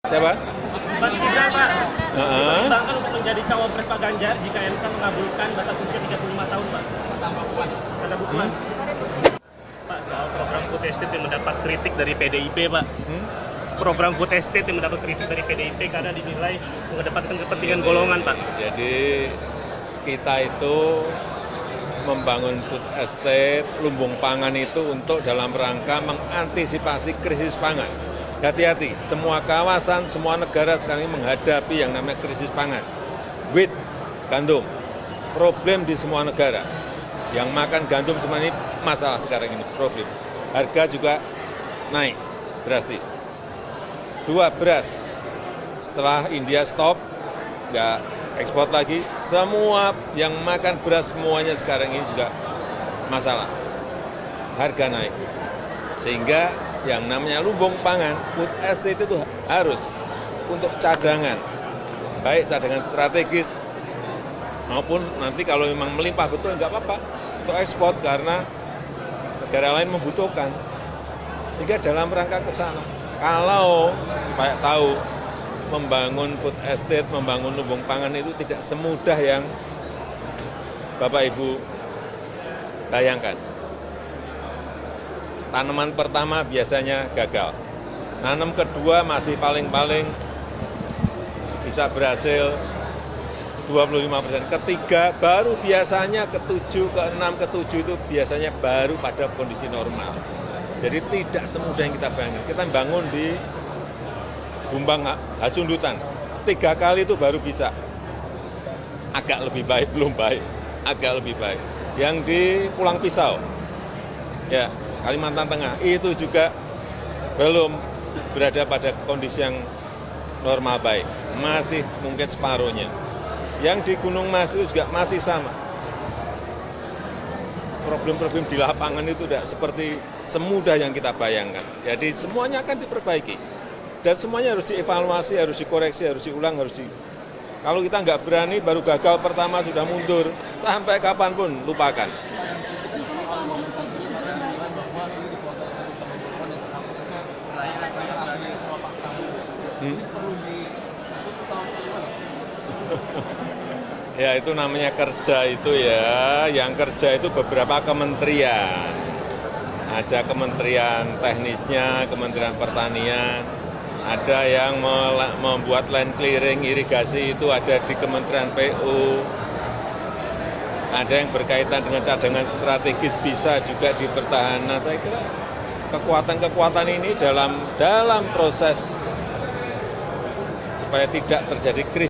Siapa? Mas Gibran, Pak. Heeh. Untuk menjadi cawapres Pak Ganjar jika MK mengabulkan batas usia 35 tahun, Pak. Kata Bu Puan. Pak, soal program food estate yang mendapat kritik dari PDIP, Pak. Program food estate yang mendapat kritik dari PDIP karena dinilai mengedepankan kepentingan golongan, Pak. Jadi kita itu membangun food estate, lumbung pangan itu untuk dalam rangka mengantisipasi krisis pangan. Hati-hati, semua kawasan, semua negara sekarang ini menghadapi yang namanya krisis pangan. Wheat, gandum, problem di semua negara. Yang makan gandum semua ini masalah sekarang ini, problem. Harga juga naik drastis. Dua, beras. Setelah India stop, nggak ekspor lagi, semua yang makan beras semuanya sekarang ini juga masalah. Harga naik. Sehingga yang namanya lumbung pangan, food estate itu harus untuk cadangan. Baik cadangan strategis, maupun nanti kalau memang melimpah betul nggak apa-apa, untuk ekspor karena negara lain membutuhkan. Sehingga dalam rangka ke sana, kalau supaya tahu, membangun food estate, membangun lumbung pangan itu tidak semudah yang Bapak Ibu bayangkan. Tanaman pertama biasanya gagal. Nanam kedua masih paling-paling bisa berhasil 25%. Ketiga baru biasanya ketujuh, keenam, ketujuh itu biasanya baru pada kondisi normal. Jadi tidak semudah yang kita bayangkan. Kita bangun di Bumbang Hasundutan, 3 kali itu baru bisa. Agak lebih baik, belum baik. Agak lebih baik. Yang di Pulang Pisau, ya Kalimantan Tengah, itu juga belum berada pada kondisi yang normal baik. Masih mungkin separuhnya. Yang di Gunung Mas itu juga masih sama. Problem-problem di lapangan itu tidak seperti semudah yang kita bayangkan. Jadi semuanya akan diperbaiki. Dan semuanya harus dievaluasi, harus dikoreksi, harus diulang, kalau kita nggak berani, baru gagal pertama sudah mundur, sampai kapanpun lupakan. Ya itu namanya kerja itu ya, yang kerja itu beberapa kementerian. Ada kementerian teknisnya, kementerian pertanian, ada yang membuat land clearing irigasi itu ada di Kementerian PU, ada yang berkaitan dengan cadangan strategis bisa juga di pertahanan. Saya kira kekuatan-kekuatan ini dalam proses supaya tidak terjadi krisis.